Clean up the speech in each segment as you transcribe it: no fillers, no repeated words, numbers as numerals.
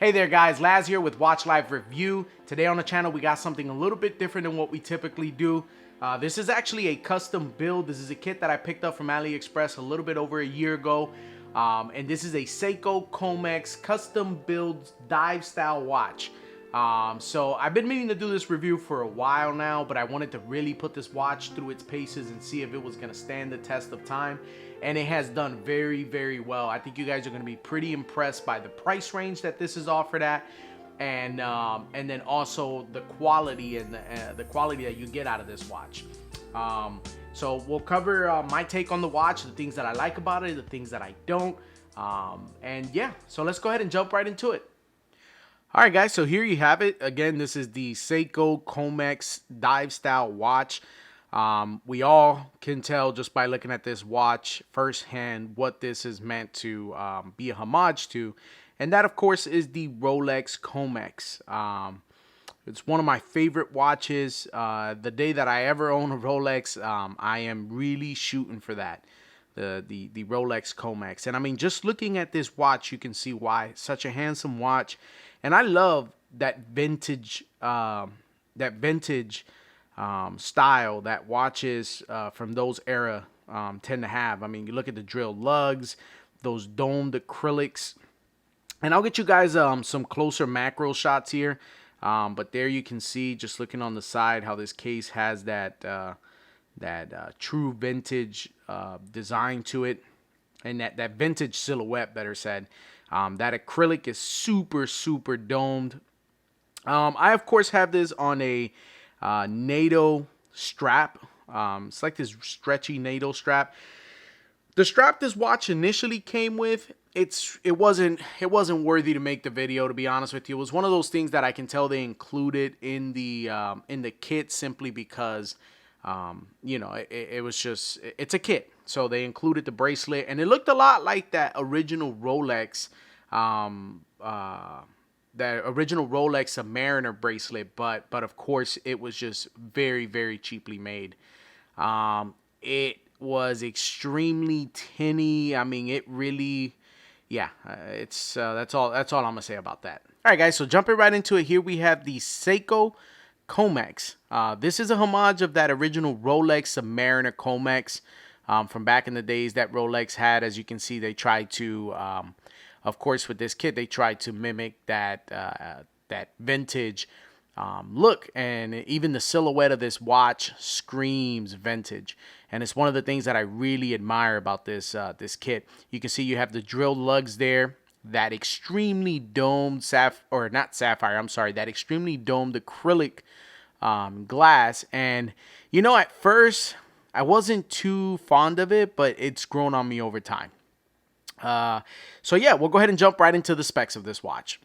Hey there guys, Laz here with Watch Live Review. Today on the channel we got something a little bit different than what we typically do. This is actually a custom build. This is a kit that I picked up from Aliexpress a little bit over a year ago. And this is a Seiko Comex custom build dive style watch. So I've been meaning to do this review for a while now, but I wanted to really put this watch through its paces and see if it was gonna stand the test of time. And it has done very, very well. I think you guys are gonna be pretty impressed by the price range that this is offered at, and then also the quality and the quality that you get out of this watch. So we'll cover my take on the watch, the things that I like about it, the things that I don't, and yeah. So let's go ahead and jump right into it. All right, guys, so here you have it. Again, this is the Seiko Comex dive style watch. We all can tell just by looking at this watch firsthand what this is meant to be a homage to. And that, of course, is the Rolex Comex. It's one of my favorite watches. The day that I ever own a Rolex, I am really shooting for that. The Rolex Comex. And I mean, just looking at this watch, you can see why. It's such a handsome watch. And I love that vintage style that watches from those era tend to have. I mean, you look at the drilled lugs, those domed acrylics, and I'll get you guys some closer macro shots here. But there you can see, just looking on the side, how this case has that true vintage design to it, and that vintage silhouette, better said. That acrylic is super domed. I of course have this on a NATO strap. It's like this stretchy NATO strap. The strap this watch initially came with, it wasn't worthy to make the video, to be honest with you. It was one of those things that I can tell they included in the kit simply because you know, it was just, it's a kit. So they included the bracelet, and it looked a lot like that original Rolex Submariner bracelet, but of course it was just very cheaply made. It was extremely tinny. I mean, it really, yeah, it's that's all I'm gonna say about that. All right, guys, so jumping right into it, here we have the Seiko Comex. This is a homage of that original Rolex Submariner Comex from back in the days that Rolex had. As you can see, they tried to of course, with this kit, they tried to mimic that vintage look, and even the silhouette of this watch screams vintage. And it's one of the things that I really admire about this kit. You can see you have the drilled lugs there, that extremely domed that extremely domed acrylic glass. And you know, at first I wasn't too fond of it, but it's grown on me over time. So yeah, we'll go ahead and jump right into the specs of this watch.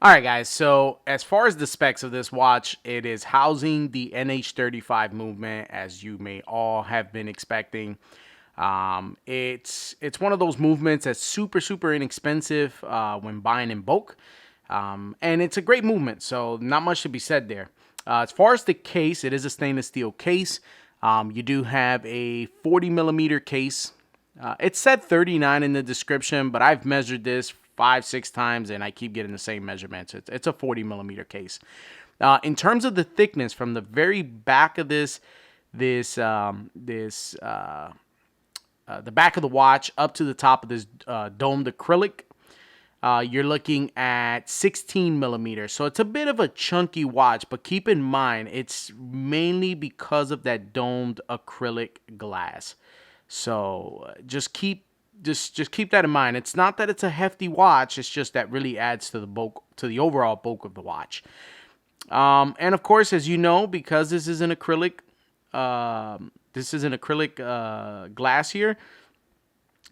All right, guys. So as far as the specs of this watch, it is housing the NH35 movement, as you may all have been expecting. It's one of those movements that's super inexpensive when buying in bulk, and it's a great movement. So not much to be said there. As far as the case, it is a stainless steel case. You do have a 40mm case. It said 39 in the description, but I've measured this 5-6 times and I keep getting the same measurements. It's a 40mm case. In terms of the thickness, from the very back of the back of the watch up to the top of this domed acrylic, you're looking at 16mm. So it's a bit of a chunky watch, but keep in mind, it's mainly because of that domed acrylic glass. So just keep that in mind. It's not that it's a hefty watch, it's just that really adds to the bulk, to the overall bulk of the watch. And of course, as you know, because this is an acrylic glass here,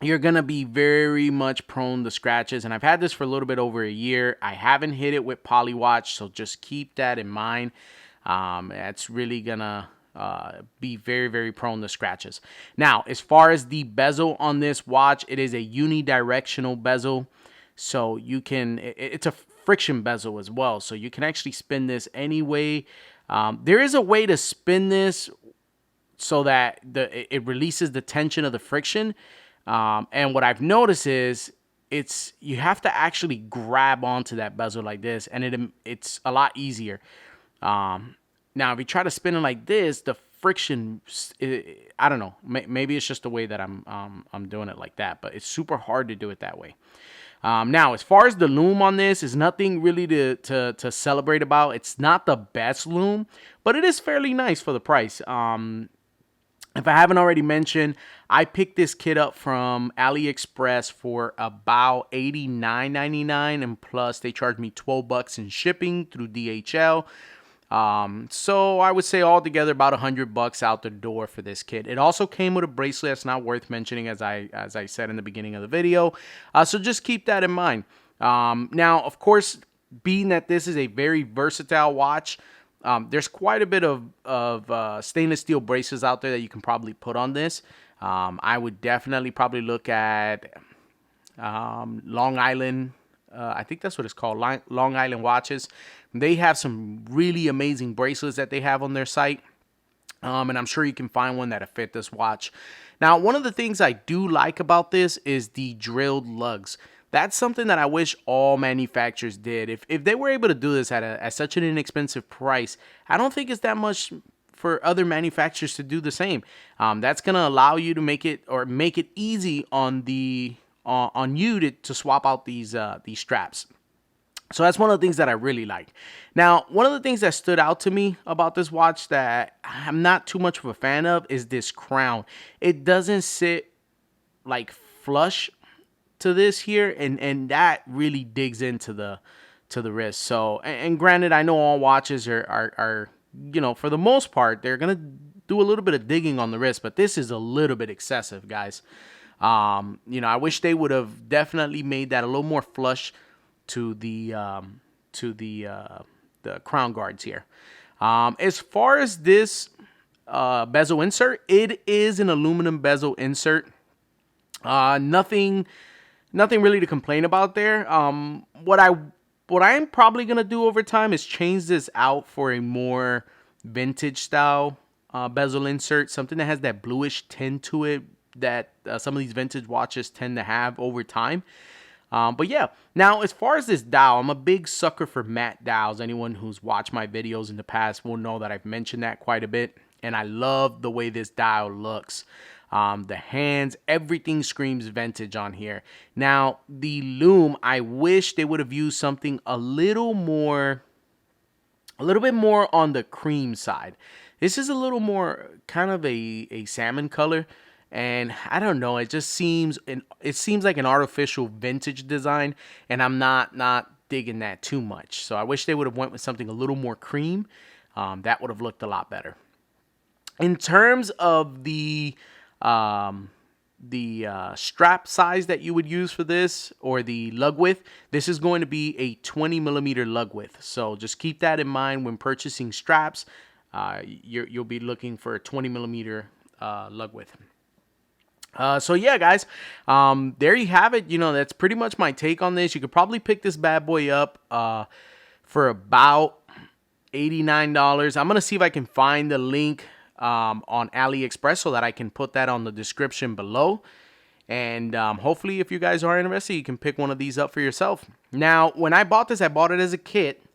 you're gonna be very much prone to scratches. And I've had this for a little bit over a year. I haven't hit it with polywatch, so just keep that in mind. It's really gonna be very prone to scratches. Now, as far as the bezel on this watch, it is a unidirectional bezel, so you can, it's a friction bezel as well, so you can actually spin this any way. There is a way to spin this so that it releases the tension of the friction, and what I've noticed is you have to actually grab onto that bezel like this, and it's a lot easier. Now if you try to spin it like this, the friction, I don't know, maybe it's just the way that I'm doing it like that, but it's super hard to do it that way. Now, as far as the loom on this, is nothing really to celebrate about. It's not the best loom, but it is fairly nice for the price. If I haven't already mentioned, I picked this kit up from Aliexpress for about $89.99, and plus they charged me $12 in shipping through DHL. So I would say altogether about $100 out the door for this kit. It also came with a bracelet. That's not worth mentioning, as I said in the beginning of the video. So just keep that in mind. Now, of course, being that this is a very versatile watch, there's quite a bit of stainless steel braces out there that you can probably put on this. I would definitely probably look at Long Island. I think that's what it's called, Long Island watches. They have some really amazing bracelets that they have on their site. And I'm sure you can find one that'll fit this watch. Now, one of the things I do like about this is the drilled lugs. That's something that I wish all manufacturers did. If they were able to do this at such an inexpensive price, I don't think it's that much for other manufacturers to do the same. That's going to allow you to make it easy on you to swap out these straps. So that's one of the things that I really like. Now, one of the things that stood out to me about this watch that I'm not too much of a fan of is this crown. It doesn't sit like flush to this here, and that really digs into the wrist. So, and granted, I know all watches are for the most part, they're gonna do a little bit of digging on the wrist, but this is a little bit excessive, guys. I wish they would have definitely made that a little more flush to the crown guards here. As far as this bezel insert, it is an aluminum bezel insert. Nothing really to complain about there. What I'm probably gonna do over time is change this out for a more vintage style bezel insert, something that has that bluish tint to it that some of these vintage watches tend to have over time. But yeah, now as far as this dial, I'm a big sucker for matte dials. Anyone who's watched my videos in the past will know that I've mentioned that quite a bit, and I love the way this dial looks. The hands, everything screams vintage on here. Now, the loom, I wish they would have used something a little bit more on the cream side. This is a little more kind of a salmon color. And I don't know, it seems like an artificial vintage design, and I'm not digging that too much. So I wish they would have went with something a little more cream. That would have looked a lot better. In terms of the strap size that you would use for this, or the lug width, this is going to be a 20 millimeter lug width. So just keep that in mind when purchasing straps. You'll be looking for a 20 millimeter lug width. So yeah, guys, there you have it. That's pretty much my take on this. You could probably pick this bad boy up for about $89. I'm going to see if I can find the link on AliExpress so that I can put that on the description below. And hopefully, if you guys are interested, you can pick one of these up for yourself. Now, when I bought this, I bought it as a kit.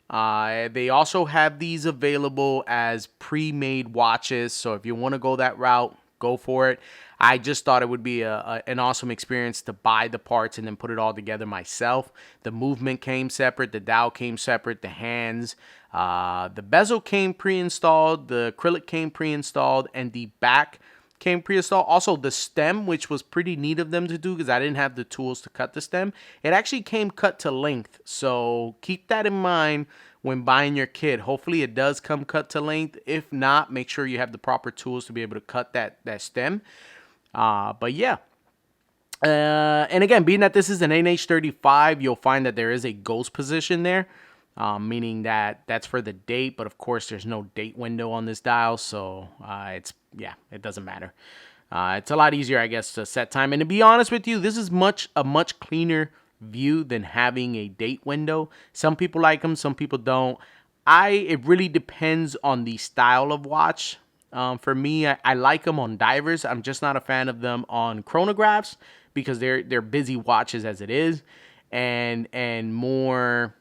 They also have these available as pre-made watches. So if you want to go that route, go for it. I just thought it would be an awesome experience to buy the parts and then put it all together myself. The movement came separate, the dial came separate, the hands, the bezel came pre-installed, the acrylic came pre-installed, and the back came pre-installed. Also, the stem, which was pretty neat of them to do because I didn't have the tools to cut the stem, it actually came cut to length. So keep that in mind when buying your kit. Hopefully it does come cut to length. If not, make sure you have the proper tools to be able to cut that stem. But yeah, and again, being that this is an NH35, you'll find that there is a ghost position there, meaning that that's for the date, but of course there's no date window on this dial, so it doesn't matter. It's a lot easier, I guess, to set time, and to be honest with you, this is a much cleaner view than having a date window. Some people like them, some people don't. It really depends on the style of watch. For me, I like them on divers. I'm just not a fan of them on chronographs because they're busy watches as it is, and more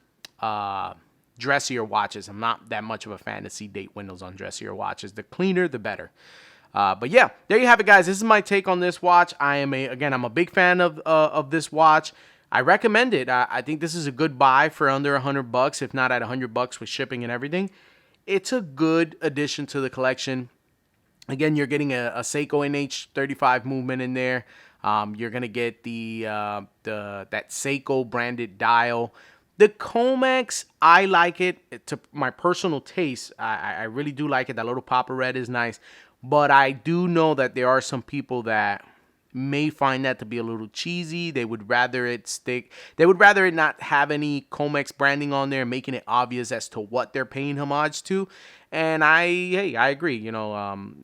dressier watches. I'm not that much of a fan to see date windows on dressier watches. The cleaner, the better. But yeah, there you have it, guys. This is my take on this watch. I'm a big fan of this watch. I recommend it. I think this is a good buy for under $100, if not at $100 with shipping and everything. It's a good addition to the collection. Again, you're getting a Seiko NH35 movement in there. You're gonna get that Seiko branded dial. The Comex, I like it. To my personal taste, I really do like it. That little pop of red is nice. But I do know that there are some people that may find that to be a little cheesy. They would rather it stick. They would rather it not have any Comex branding on there, making it obvious as to what they're paying homage to. And I agree. You know,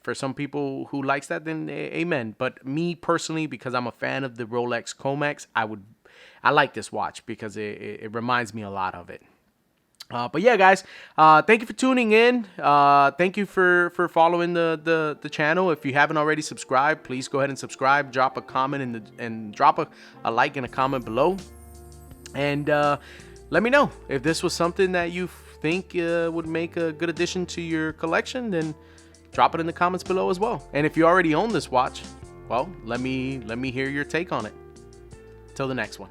for some people who likes that, then amen. But me personally, because I'm a fan of the Rolex Comex, I like this watch because it reminds me a lot of it. But yeah, guys, thank you for tuning in. Thank you for following the channel. If you haven't already subscribed, please go ahead and subscribe. Drop a comment and drop a like and a comment below. And let me know if this was something that you think would make a good addition to your collection. Then drop it in the comments below as well. And if you already own this watch, well, let me hear your take on it. Till the next one.